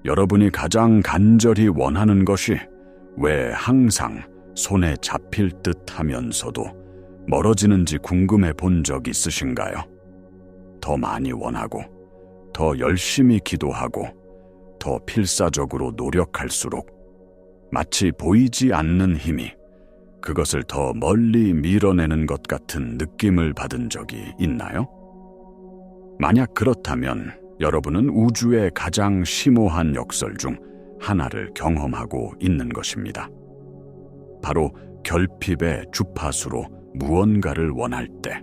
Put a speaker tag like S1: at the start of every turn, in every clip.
S1: 여러분이 가장 간절히 원하는 것이 왜 항상 손에 잡힐 듯 하면서도 멀어지는지 궁금해 본 적 있으신가요? 더 많이 원하고, 더 열심히 기도하고, 더 필사적으로 노력할수록 마치 보이지 않는 힘이 그것을 더 멀리 밀어내는 것 같은 느낌을 받은 적이 있나요? 만약 그렇다면 여러분은 우주의 가장 심오한 역설 중 하나를 경험하고 있는 것입니다. 바로 결핍의 주파수로 무언가를 원할 때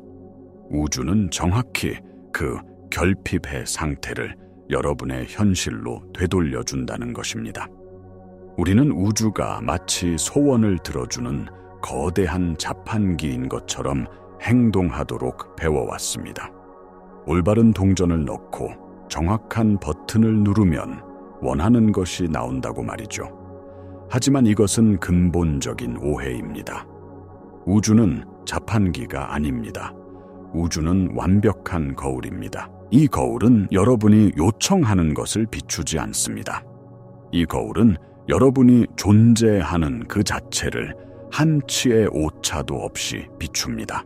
S1: 우주는 정확히 그 결핍의 상태를 여러분의 현실로 되돌려준다는 것입니다. 우리는 우주가 마치 소원을 들어주는 거대한 자판기인 것처럼 행동하도록 배워왔습니다. 올바른 동전을 넣고 정확한 버튼을 누르면 원하는 것이 나온다고 말이죠. 하지만 이것은 근본적인 오해입니다. 우주는 자판기가 아닙니다. 우주는 완벽한 거울입니다. 이 거울은 여러분이 요청하는 것을 비추지 않습니다. 이 거울은 여러분이 존재하는 그 자체를 한치의 오차도 없이 비춥니다.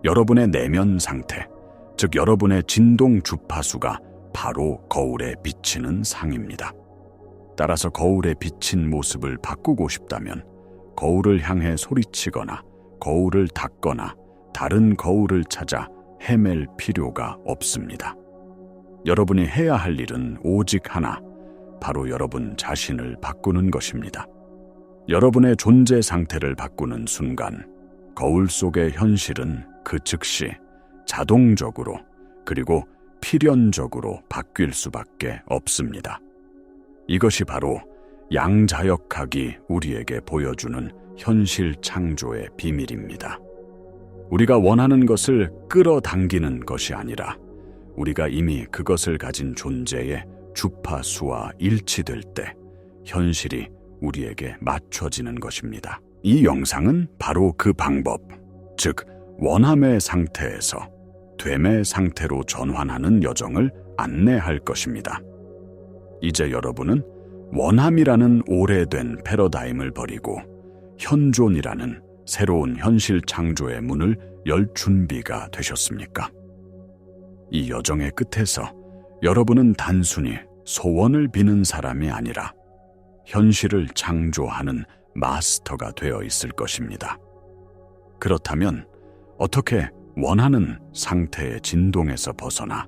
S1: 여러분의 내면 상태, 즉 여러분의 진동 주파수가 바로 거울에 비치는 상입니다. 따라서 거울에 비친 모습을 바꾸고 싶다면 거울을 향해 소리치거나 거울을 닦거나 다른 거울을 찾아 헤맬 필요가 없습니다. 여러분이 해야 할 일은 오직 하나, 바로 여러분 자신을 바꾸는 것입니다. 여러분의 존재 상태를 바꾸는 순간 거울 속의 현실은 그 즉시 자동적으로 그리고 필연적으로 바뀔 수밖에 없습니다. 이것이 바로 양자역학이 우리에게 보여주는 현실 창조의 비밀입니다. 우리가 원하는 것을 끌어당기는 것이 아니라 우리가 이미 그것을 가진 존재의 주파수와 일치될 때 현실이 우리에게 맞춰지는 것입니다. 이 영상은 바로 그 방법, 즉 원함의 상태에서 됨의 상태로 전환하는 여정을 안내할 것입니다. 이제 여러분은 원함이라는 오래된 패러다임을 버리고 현존이라는 새로운 현실 창조의 문을 열 준비가 되셨습니까? 이 여정의 끝에서 여러분은 단순히 소원을 비는 사람이 아니라 현실을 창조하는 마스터가 되어 있을 것입니다. 그렇다면 어떻게 원하는 상태의 진동에서 벗어나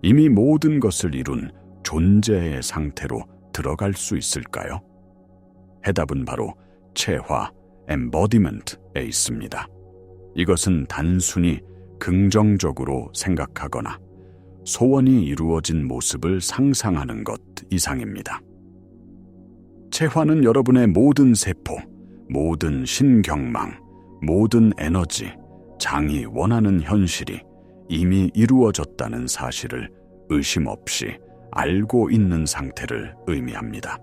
S1: 이미 모든 것을 이룬 존재의 상태로 들어갈 수 있을까요? 해답은 바로 체화, embodiment에 있습니다. 이것은 단순히 긍정적으로 생각하거나 소원이 이루어진 모습을 상상하는 것 이상입니다. 체화는 여러분의 모든 세포, 모든 신경망, 모든 에너지, 장이 원하는 현실이 이미 이루어졌다는 사실을 의심 없이 알고 있는 상태를 의미합니다.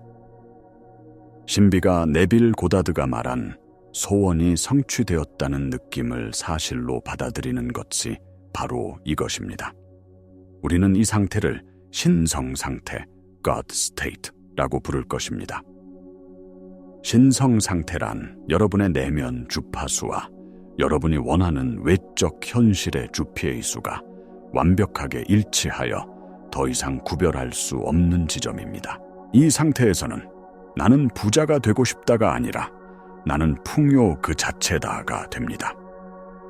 S1: 신비가 네빌 고다드가 말한 소원이 성취되었다는 느낌을 사실로 받아들이는 것이 바로 이것입니다. 우리는 이 상태를 신성 상태, God State라고 부를 것입니다. 신성 상태란 여러분의 내면 주파수와 여러분이 원하는 외적 현실의 주피의 수가 완벽하게 일치하여 더 이상 구별할 수 없는 지점입니다. 이 상태에서는 나는 부자가 되고 싶다가 아니라 나는 풍요 그 자체다가 됩니다.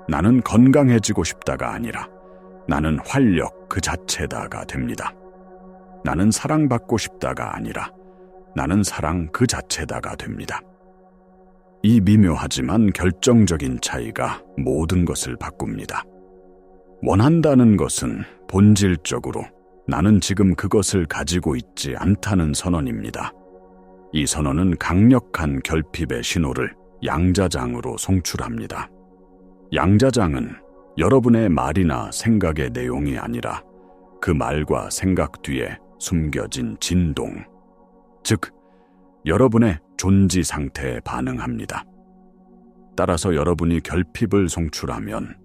S1: 나는 건강해지고 싶다가 아니라 나는 활력 그 자체다가 됩니다. 나는 사랑받고 싶다가 아니라 나는 사랑 그 자체다가 됩니다. 이 미묘하지만 결정적인 차이가 모든 것을 바꿉니다. 원한다는 것은 본질적으로 나는 지금 그것을 가지고 있지 않다는 선언입니다. 이 선언은 강력한 결핍의 신호를 양자장으로 송출합니다. 양자장은 여러분의 말이나 생각의 내용이 아니라 그 말과 생각 뒤에 숨겨진 진동, 즉 여러분의 존재 상태에 반응합니다. 따라서 여러분이 결핍을 송출하면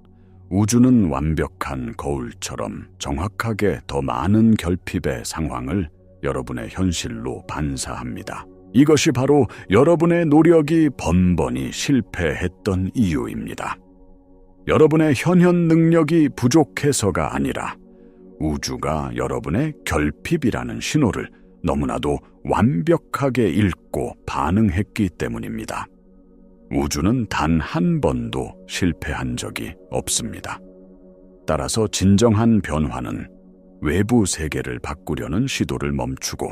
S1: 우주는 완벽한 거울처럼 정확하게 더 많은 결핍의 상황을 여러분의 현실로 반사합니다. 이것이 바로 여러분의 노력이 번번이 실패했던 이유입니다. 여러분의 현현 능력이 부족해서가 아니라 우주가 여러분의 결핍이라는 신호를 너무나도 완벽하게 읽고 반응했기 때문입니다. 우주는 단 한 번도 실패한 적이 없습니다. 따라서 진정한 변화는 외부 세계를 바꾸려는 시도를 멈추고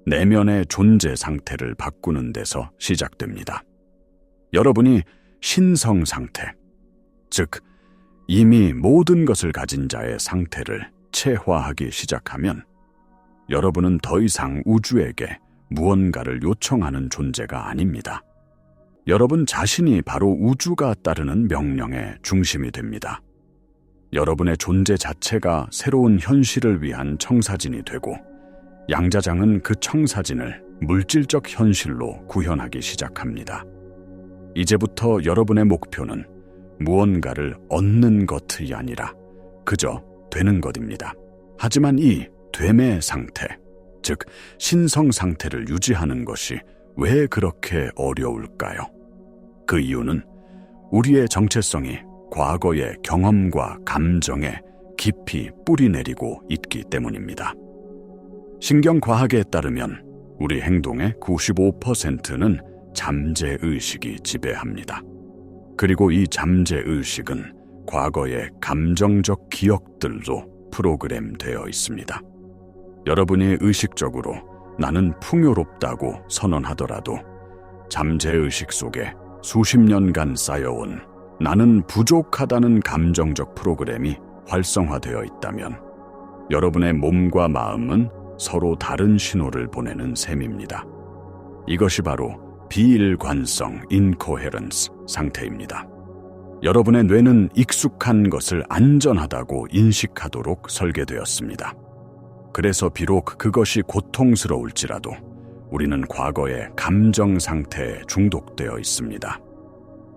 S1: 내면의 존재 상태를 바꾸는 데서 시작됩니다. 여러분이 신성 상태, 즉 이미 모든 것을 가진 자의 상태를 체화하기 시작하면 여러분은 더 이상 우주에게 무언가를 요청하는 존재가 아닙니다. 여러분 자신이 바로 우주가 따르는 명령의 중심이 됩니다. 여러분의 존재 자체가 새로운 현실을 위한 청사진이 되고 양자장은 그 청사진을 물질적 현실로 구현하기 시작합니다. 이제부터 여러분의 목표는 무언가를 얻는 것이 아니라 그저 되는 것입니다. 하지만 이 됨의 상태, 즉 신성 상태를 유지하는 것이 왜 그렇게 어려울까요? 그 이유는 우리의 정체성이 과거의 경험과 감정에 깊이 뿌리내리고 있기 때문입니다. 신경과학에 따르면 우리 행동의 95%는 잠재의식이 지배합니다. 그리고 이 잠재의식은 과거의 감정적 기억들로 프로그램되어 있습니다. 여러분이 의식적으로 나는 풍요롭다고 선언하더라도 잠재의식 속에 수십 년간 쌓여온 나는 부족하다는 감정적 프로그램이 활성화되어 있다면 여러분의 몸과 마음은 서로 다른 신호를 보내는 셈입니다. 이것이 바로 비일관성 (incoherence) 상태입니다. 여러분의 뇌는 익숙한 것을 안전하다고 인식하도록 설계되었습니다. 그래서 비록 그것이 고통스러울지라도 우리는 과거의 감정 상태에 중독되어 있습니다.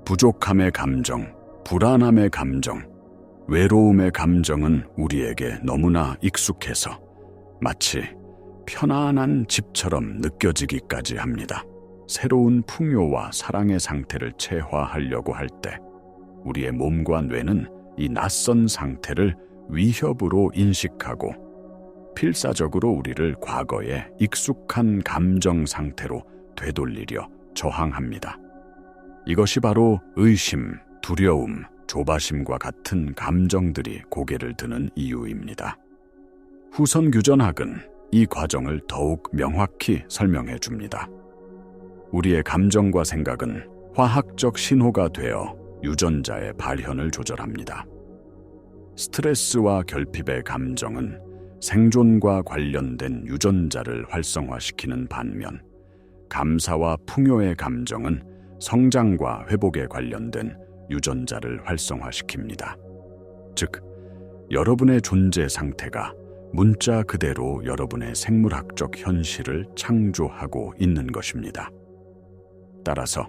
S1: 부족함의 감정, 불안함의 감정, 외로움의 감정은 우리에게 너무나 익숙해서 마치 편안한 집처럼 느껴지기까지 합니다. 새로운 풍요와 사랑의 상태를 체화하려고 할 때 우리의 몸과 뇌는 이 낯선 상태를 위협으로 인식하고 필사적으로 우리를 과거의 익숙한 감정 상태로 되돌리려 저항합니다. 이것이 바로 의심, 두려움, 조바심과 같은 감정들이 고개를 드는 이유입니다. 후선 규전학은 이 과정을 더욱 명확히 설명해 줍니다. 우리의 감정과 생각은 화학적 신호가 되어 유전자의 발현을 조절합니다. 스트레스와 결핍의 감정은 생존과 관련된 유전자를 활성화시키는 반면 감사와 풍요의 감정은 성장과 회복에 관련된 유전자를 활성화시킵니다. 즉, 여러분의 존재 상태가 문자 그대로 여러분의 생물학적 현실을 창조하고 있는 것입니다. 따라서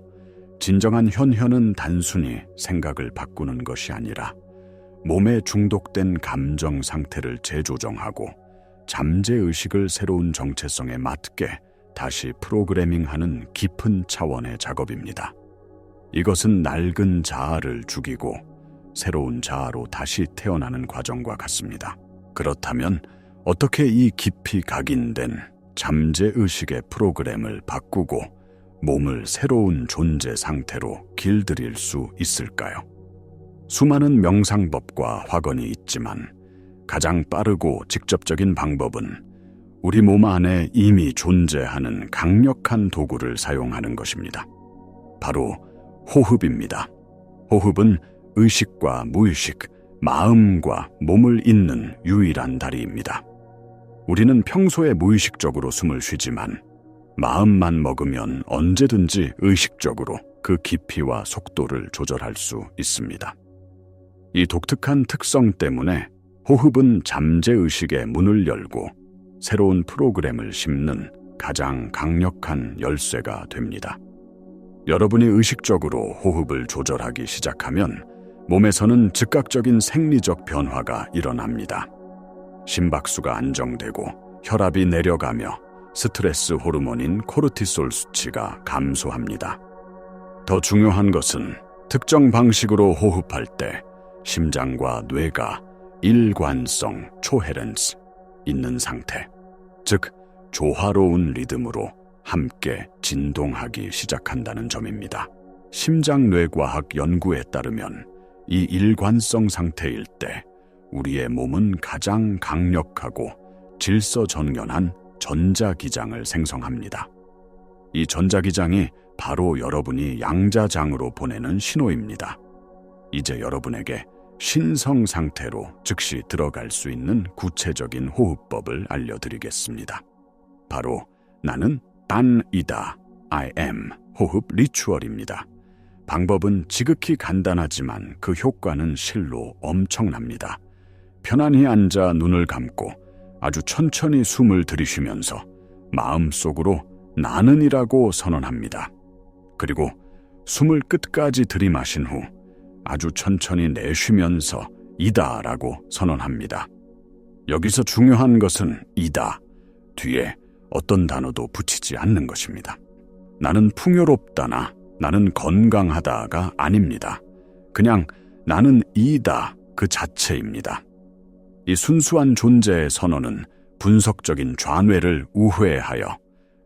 S1: 진정한 현현은 단순히 생각을 바꾸는 것이 아니라 몸에 중독된 감정 상태를 재조정하고 잠재의식을 새로운 정체성에 맞게 다시 프로그래밍하는 깊은 차원의 작업입니다. 이것은 낡은 자아를 죽이고 새로운 자아로 다시 태어나는 과정과 같습니다. 그렇다면 어떻게 이 깊이 각인된 잠재의식의 프로그램을 바꾸고 몸을 새로운 존재 상태로 길들일 수 있을까요? 수많은 명상법과 확언이 있지만 가장 빠르고 직접적인 방법은 우리 몸 안에 이미 존재하는 강력한 도구를 사용하는 것입니다. 바로 호흡입니다. 호흡은 의식과 무의식, 마음과 몸을 잇는 유일한 다리입니다. 우리는 평소에 무의식적으로 숨을 쉬지만 마음만 먹으면 언제든지 의식적으로 그 깊이와 속도를 조절할 수 있습니다. 이 독특한 특성 때문에 호흡은 잠재의식의 문을 열고 새로운 프로그램을 심는 가장 강력한 열쇠가 됩니다. 여러분이 의식적으로 호흡을 조절하기 시작하면 몸에서는 즉각적인 생리적 변화가 일어납니다. 심박수가 안정되고 혈압이 내려가며 스트레스 호르몬인 코르티솔 수치가 감소합니다. 더 중요한 것은 특정 방식으로 호흡할 때 심장과 뇌가 일관성 (코헤런스) 있는 상태, 즉 조화로운 리듬으로 함께 진동하기 시작한다는 점입니다. 심장뇌과학 연구에 따르면 이 일관성 상태일 때 우리의 몸은 가장 강력하고 질서정연한 전자기장을 생성합니다. 이 전자기장이 바로 여러분이 양자장으로 보내는 신호입니다. 이제 여러분에게 신성 상태로 즉시 들어갈 수 있는 구체적인 호흡법을 알려드리겠습니다. 바로 나는 딴이다, I am 호흡 리추얼입니다. 방법은 지극히 간단하지만 그 효과는 실로 엄청납니다. 편안히 앉아 눈을 감고 아주 천천히 숨을 들이쉬면서 마음속으로 나는이라고 선언합니다. 그리고 숨을 끝까지 들이마신 후 아주 천천히 내쉬면서 이다라고 선언합니다. 여기서 중요한 것은 이다 뒤에 어떤 단어도 붙이지 않는 것입니다. 나는 풍요롭다나 나는 건강하다가 아닙니다. 그냥 나는 이다 그 자체입니다. 이 순수한 존재의 선언은 분석적인 좌뇌를 우회하여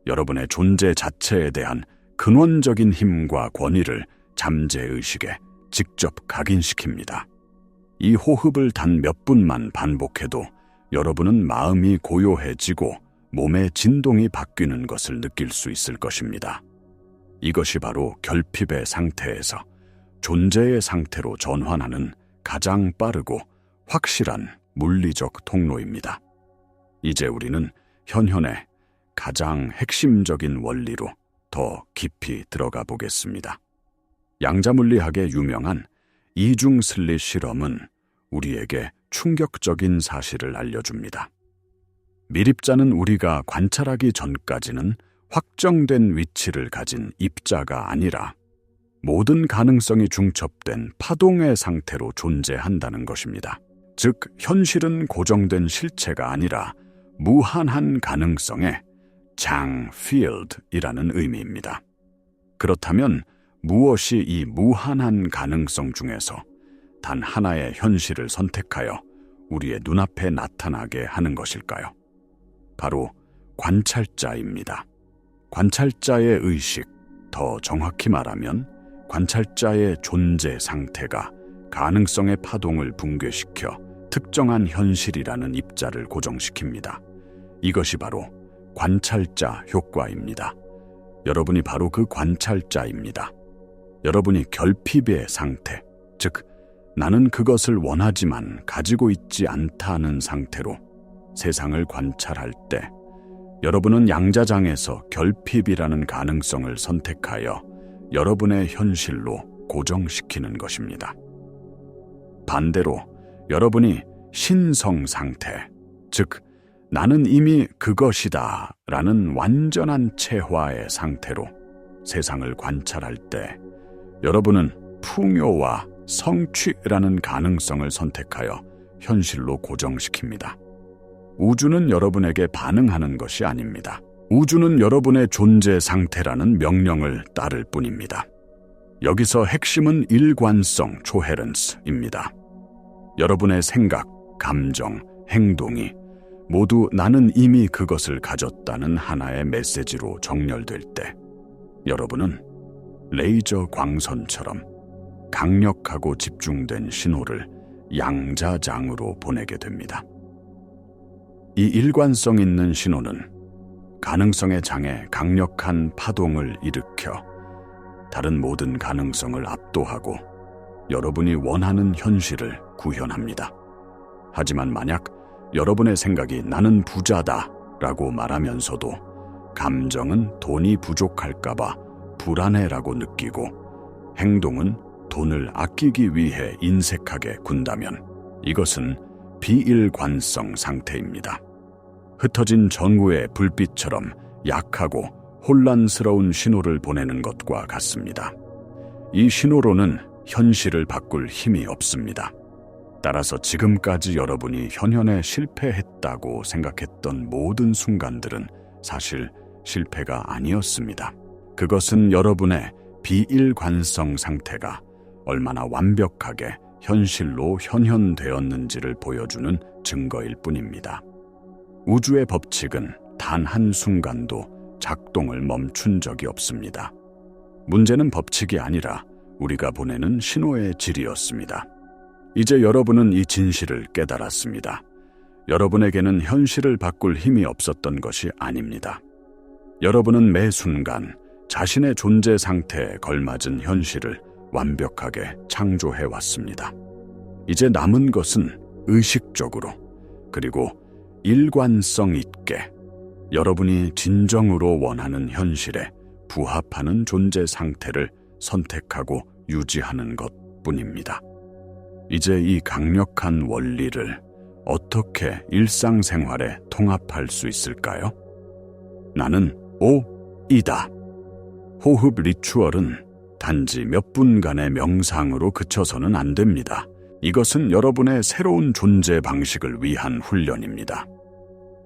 S1: 여러분의 존재 자체에 대한 근원적인 힘과 권위를 잠재의식에 직접 각인시킵니다. 이 호흡을 단 몇 분만 반복해도 여러분은 마음이 고요해지고 몸의 진동이 바뀌는 것을 느낄 수 있을 것입니다. 이것이 바로 결핍의 상태에서 존재의 상태로 전환하는 가장 빠르고 확실한 물리적 통로입니다. 이제 우리는 현현의 가장 핵심적인 원리로 더 깊이 들어가 보겠습니다. 양자물리학의 유명한 이중 슬릿 실험은 우리에게 충격적인 사실을 알려줍니다. 미립자는 우리가 관찰하기 전까지는 확정된 위치를 가진 입자가 아니라 모든 가능성이 중첩된 파동의 상태로 존재한다는 것입니다. 즉, 현실은 고정된 실체가 아니라 무한한 가능성의 장 필드이라는 의미입니다. 그렇다면 무엇이 이 무한한 가능성 중에서 단 하나의 현실을 선택하여 우리의 눈앞에 나타나게 하는 것일까요? 바로 관찰자입니다. 관찰자의 의식, 더 정확히 말하면 관찰자의 존재 상태가 가능성의 파동을 붕괴시켜 특정한 현실이라는 입자를 고정시킵니다. 이것이 바로 관찰자 효과입니다. 여러분이 바로 그 관찰자입니다. 여러분이 결핍의 상태, 즉 나는 그것을 원하지만 가지고 있지 않다는 상태로 세상을 관찰할 때 여러분은 양자장에서 결핍이라는 가능성을 선택하여 여러분의 현실로 고정시키는 것입니다. 반대로 여러분이 신성 상태, 즉 나는 이미 그것이다 라는 완전한 체화의 상태로 세상을 관찰할 때 여러분은 풍요와 성취라는 가능성을 선택하여 현실로 고정시킵니다. 우주는 여러분에게 반응하는 것이 아닙니다. 우주는 여러분의 존재 상태라는 명령을 따를 뿐입니다. 여기서 핵심은 일관성, 코헤런스입니다. 여러분의 생각, 감정, 행동이 모두 나는 이미 그것을 가졌다는 하나의 메시지로 정렬될 때 여러분은 레이저 광선처럼 강력하고 집중된 신호를 양자장으로 보내게 됩니다. 이 일관성 있는 신호는 가능성의 장에 강력한 파동을 일으켜 다른 모든 가능성을 압도하고 여러분이 원하는 현실을 구현합니다. 하지만 만약 여러분의 생각이 나는 부자다 라고 말하면서도 감정은 돈이 부족할까봐 불안해라고 느끼고 행동은 돈을 아끼기 위해 인색하게 군다면 이것은 비일관성 상태입니다. 흩어진 전구의 불빛처럼 약하고 혼란스러운 신호를 보내는 것과 같습니다. 이 신호로는 현실을 바꿀 힘이 없습니다. 따라서 지금까지 여러분이 현현에 실패했다고 생각했던 모든 순간들은 사실 실패가 아니었습니다. 그것은 여러분의 비일관성 상태가 얼마나 완벽하게 현실로 현현되었는지를 보여주는 증거일 뿐입니다. 우주의 법칙은 단 한순간도 작동을 멈춘 적이 없습니다. 문제는 법칙이 아니라 우리가 보내는 신호의 질이었습니다. 이제 여러분은 이 진실을 깨달았습니다. 여러분에게는 현실을 바꿀 힘이 없었던 것이 아닙니다. 여러분은 매 순간 자신의 존재 상태에 걸맞은 현실을 완벽하게 창조해 왔습니다. 이제 남은 것은 의식적으로 그리고 일관성 있게 여러분이 진정으로 원하는 현실에 부합하는 존재 상태를 선택하고 유지하는 것뿐입니다. 이제 이 강력한 원리를 어떻게 일상생활에 통합할 수 있을까요? 나는 오이다. 호흡 리추얼은 단지 몇 분간의 명상으로 그쳐서는 안 됩니다. 이것은 여러분의 새로운 존재 방식을 위한 훈련입니다.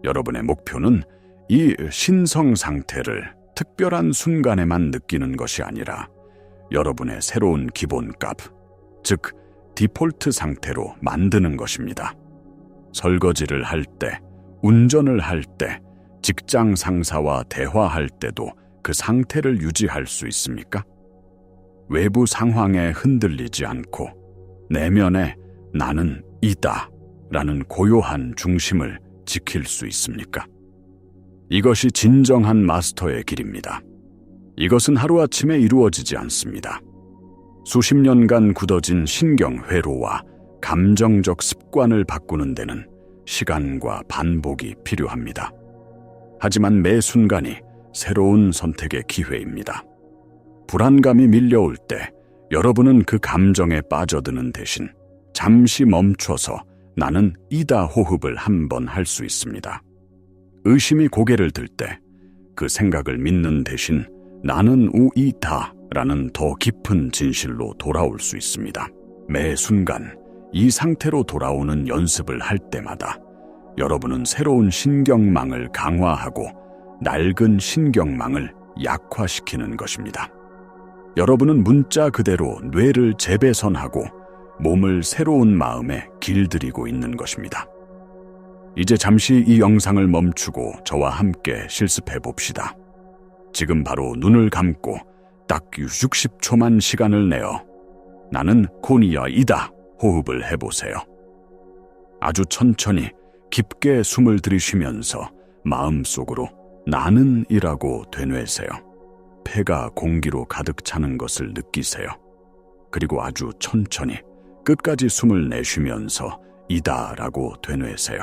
S1: 여러분의 목표는 이 신성 상태를 특별한 순간에만 느끼는 것이 아니라 여러분의 새로운 기본값, 즉 디폴트 상태로 만드는 것입니다. 설거지를 할 때, 운전을 할 때, 직장 상사와 대화할 때도 그 상태를 유지할 수 있습니까? 외부 상황에 흔들리지 않고 내면에 나는 이다 라는 고요한 중심을 지킬 수 있습니까? 이것이 진정한 마스터의 길입니다. 이것은 하루아침에 이루어지지 않습니다. 수십 년간 굳어진 신경 회로와 감정적 습관을 바꾸는 데는 시간과 반복이 필요합니다. 하지만 매 순간이 새로운 선택의 기회입니다. 불안감이 밀려올 때 여러분은 그 감정에 빠져드는 대신 잠시 멈춰서 나는 이다 호흡을 한번 할 수 있습니다. 의심이 고개를 들 때 그 생각을 믿는 대신 나는 우이다 라는 더 깊은 진실로 돌아올 수 있습니다. 매 순간 이 상태로 돌아오는 연습을 할 때마다 여러분은 새로운 신경망을 강화하고 낡은 신경망을 약화시키는 것입니다. 여러분은 문자 그대로 뇌를 재배선하고 몸을 새로운 마음에 길들이고 있는 것입니다. 이제 잠시 이 영상을 멈추고 저와 함께 실습해 봅시다. 지금 바로 눈을 감고 딱 60초만 시간을 내어 나는 코니아이다 호흡을 해보세요. 아주 천천히 깊게 숨을 들이쉬면서 마음속으로 나는 이라고 되뇌세요. 폐가 공기로 가득 차는 것을 느끼세요. 그리고 아주 천천히 끝까지 숨을 내쉬면서 이다라고 되뇌세요.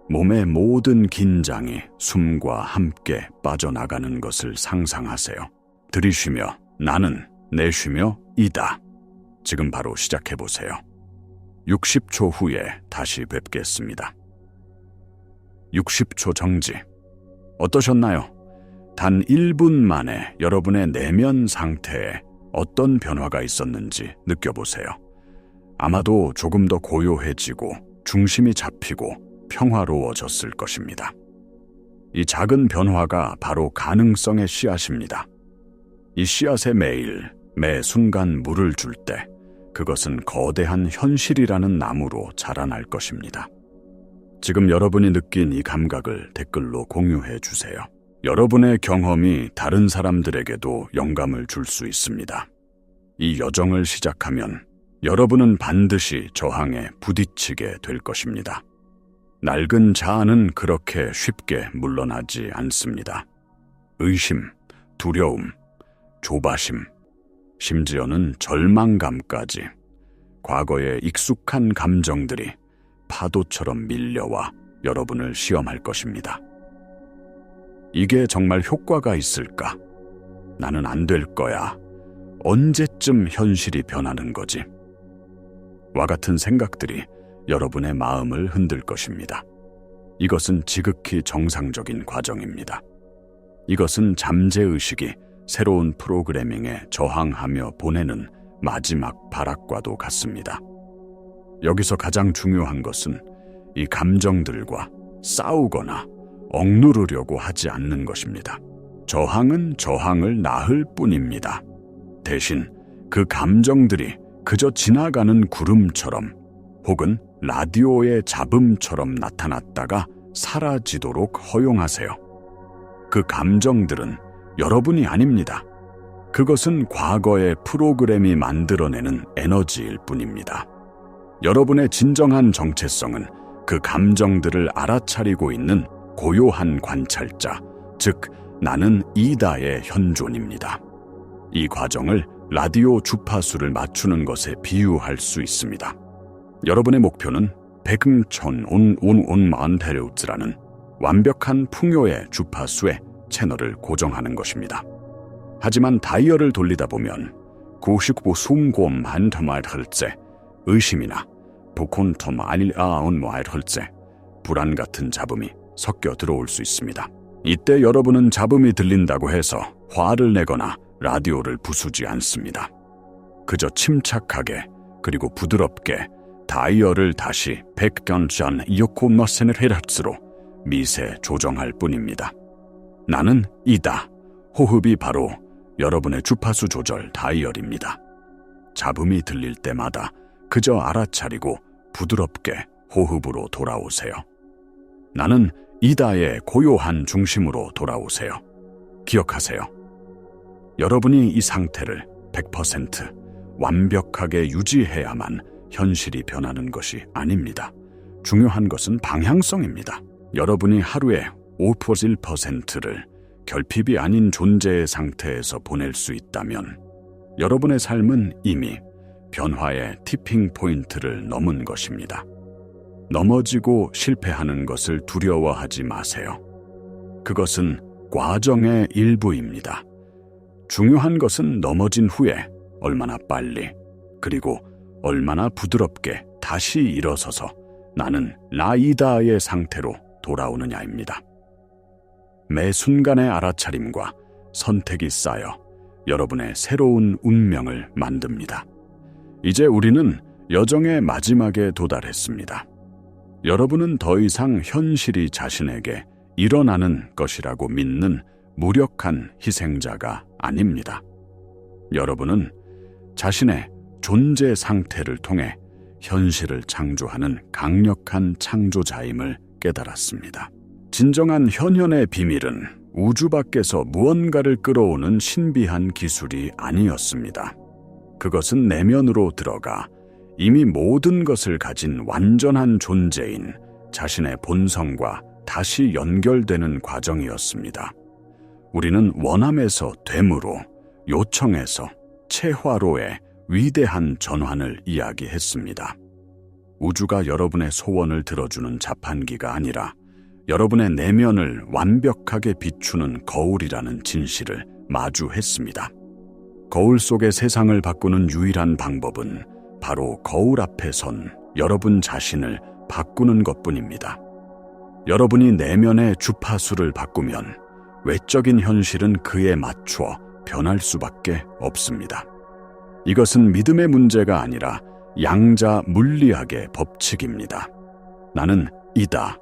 S1: 몸의 모든 긴장이 숨과 함께 빠져나가는 것을 상상하세요. 들이쉬며 나는, 내쉬며 이다. 지금 바로 시작해보세요. 60초 후에 다시 뵙겠습니다. 60초 정지. 어떠셨나요? 단 1분 만에 여러분의 내면 상태에 어떤 변화가 있었는지 느껴보세요. 아마도 조금 더 고요해지고 중심이 잡히고 평화로워졌을 것입니다. 이 작은 변화가 바로 가능성의 씨앗입니다. 이 씨앗에 매일, 매 순간 물을 줄 때 그것은 거대한 현실이라는 나무로 자라날 것입니다. 지금 여러분이 느낀 이 감각을 댓글로 공유해 주세요. 여러분의 경험이 다른 사람들에게도 영감을 줄 수 있습니다. 이 여정을 시작하면 여러분은 반드시 저항에 부딪히게 될 것입니다. 낡은 자아는 그렇게 쉽게 물러나지 않습니다. 의심, 두려움, 조바심, 심지어는 절망감까지 과거의 익숙한 감정들이 파도처럼 밀려와 여러분을 시험할 것입니다. 이게 정말 효과가 있을까? 나는 안 될 거야. 언제쯤 현실이 변하는 거지? 와 같은 생각들이 여러분의 마음을 흔들 것입니다. 이것은 지극히 정상적인 과정입니다. 이것은 잠재의식이 새로운 프로그래밍에 저항하며 보내는 마지막 발악과도 같습니다. 여기서 가장 중요한 것은 이 감정들과 싸우거나 억누르려고 하지 않는 것입니다. 저항은 저항을 낳을 뿐입니다. 대신 그 감정들이 그저 지나가는 구름처럼 혹은 라디오의 잡음처럼 나타났다가 사라지도록 허용하세요. 그 감정들은 여러분이 아닙니다. 그것은 과거의 프로그램이 만들어내는 에너지일 뿐입니다. 여러분의 진정한 정체성은 그 감정들을 알아차리고 있는 고요한 관찰자, 즉 나는 이다의 현존입니다. 이 과정을 라디오 주파수를 맞추는 것에 비유할 수 있습니다. 여러분의 목표는 백응천온온온만테르우즈라는 완벽한 풍요의 주파수에 채널을 고정하는 것입니다. 하지만 다이얼을 돌리다 보면 99 숨곰 한터마이트헐제 의심이나 부콘터마일아온마이트헐제 불안 같은 잡음이 섞여 들어올 수 있습니다. 이때 여러분은 잡음이 들린다고 해서 화를 내거나 라디오를 부수지 않습니다. 그저 침착하게 그리고 부드럽게 다이얼을 다시 100견전2.9헤르츠로 미세 조정할 뿐입니다. 나는 이다. 호흡이 바로 여러분의 주파수 조절 다이얼입니다. 잡음이 들릴 때마다 그저 알아차리고 부드럽게 호흡으로 돌아오세요. 나는 이다의 고요한 중심으로 돌아오세요. 기억하세요. 여러분이 이 상태를 100% 완벽하게 유지해야만 현실이 변하는 것이 아닙니다. 중요한 것은 방향성입니다. 여러분이 하루에 5%를 결핍이 아닌 존재의 상태에서 보낼 수 있다면 여러분의 삶은 이미 변화의 티핑 포인트를 넘은 것입니다. 넘어지고 실패하는 것을 두려워하지 마세요. 그것은 과정의 일부입니다. 중요한 것은 넘어진 후에 얼마나 빨리 그리고 얼마나 부드럽게 다시 일어서서 나는 나이다의 상태로 돌아오느냐입니다. 매 순간의 알아차림과 선택이 쌓여 여러분의 새로운 운명을 만듭니다. 이제 우리는 여정의 마지막에 도달했습니다. 여러분은 더 이상 현실이 자신에게 일어나는 것이라고 믿는 무력한 희생자가 아닙니다. 여러분은 자신의 존재 상태를 통해 현실을 창조하는 강력한 창조자임을 깨달았습니다. 진정한 현현의 비밀은 우주 밖에서 무언가를 끌어오는 신비한 기술이 아니었습니다. 그것은 내면으로 들어가 이미 모든 것을 가진 완전한 존재인 자신의 본성과 다시 연결되는 과정이었습니다. 우리는 원함에서 됨으로, 요청에서 체화로의 위대한 전환을 이야기했습니다. 우주가 여러분의 소원을 들어주는 자판기가 아니라 여러분의 내면을 완벽하게 비추는 거울이라는 진실을 마주했습니다. 거울 속의 세상을 바꾸는 유일한 방법은 바로 거울 앞에 선 여러분 자신을 바꾸는 것뿐입니다. 여러분이 내면의 주파수를 바꾸면 외적인 현실은 그에 맞춰 변할 수밖에 없습니다. 이것은 믿음의 문제가 아니라 양자 물리학의 법칙입니다. 나는 이다.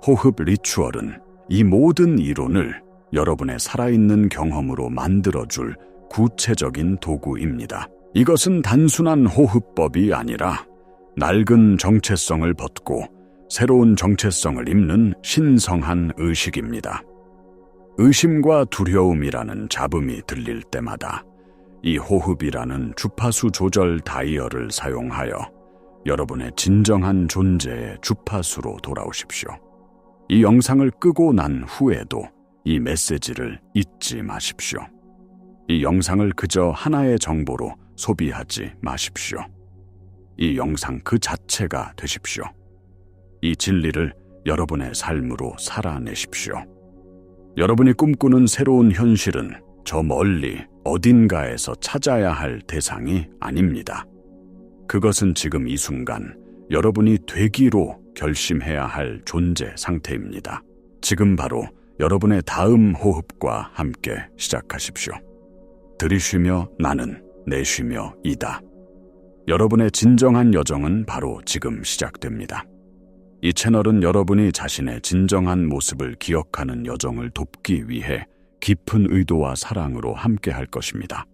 S1: 호흡 리추얼은 이 모든 이론을 여러분의 살아있는 경험으로 만들어줄 구체적인 도구입니다. 이것은 단순한 호흡법이 아니라 낡은 정체성을 벗고 새로운 정체성을 입는 신성한 의식입니다. 의심과 두려움이라는 잡음이 들릴 때마다 이 호흡이라는 주파수 조절 다이얼을 사용하여 여러분의 진정한 존재의 주파수로 돌아오십시오. 이 영상을 끄고 난 후에도 이 메시지를 잊지 마십시오. 이 영상을 그저 하나의 정보로 소비하지 마십시오. 이 영상 그 자체가 되십시오. 이 진리를 여러분의 삶으로 살아내십시오. 여러분이 꿈꾸는 새로운 현실은 저 멀리 어딘가에서 찾아야 할 대상이 아닙니다. 그것은 지금 이 순간 여러분이 되기로 결심해야 할 존재 상태입니다. 지금 바로 여러분의 다음 호흡과 함께 시작하십시오. 들이쉬며 나는, 내쉬며 이다. 여러분의 진정한 여정은 바로 지금 시작됩니다. 이 채널은 여러분이 자신의 진정한 모습을 기억하는 여정을 돕기 위해 깊은 의도와 사랑으로 함께 할 것입니다.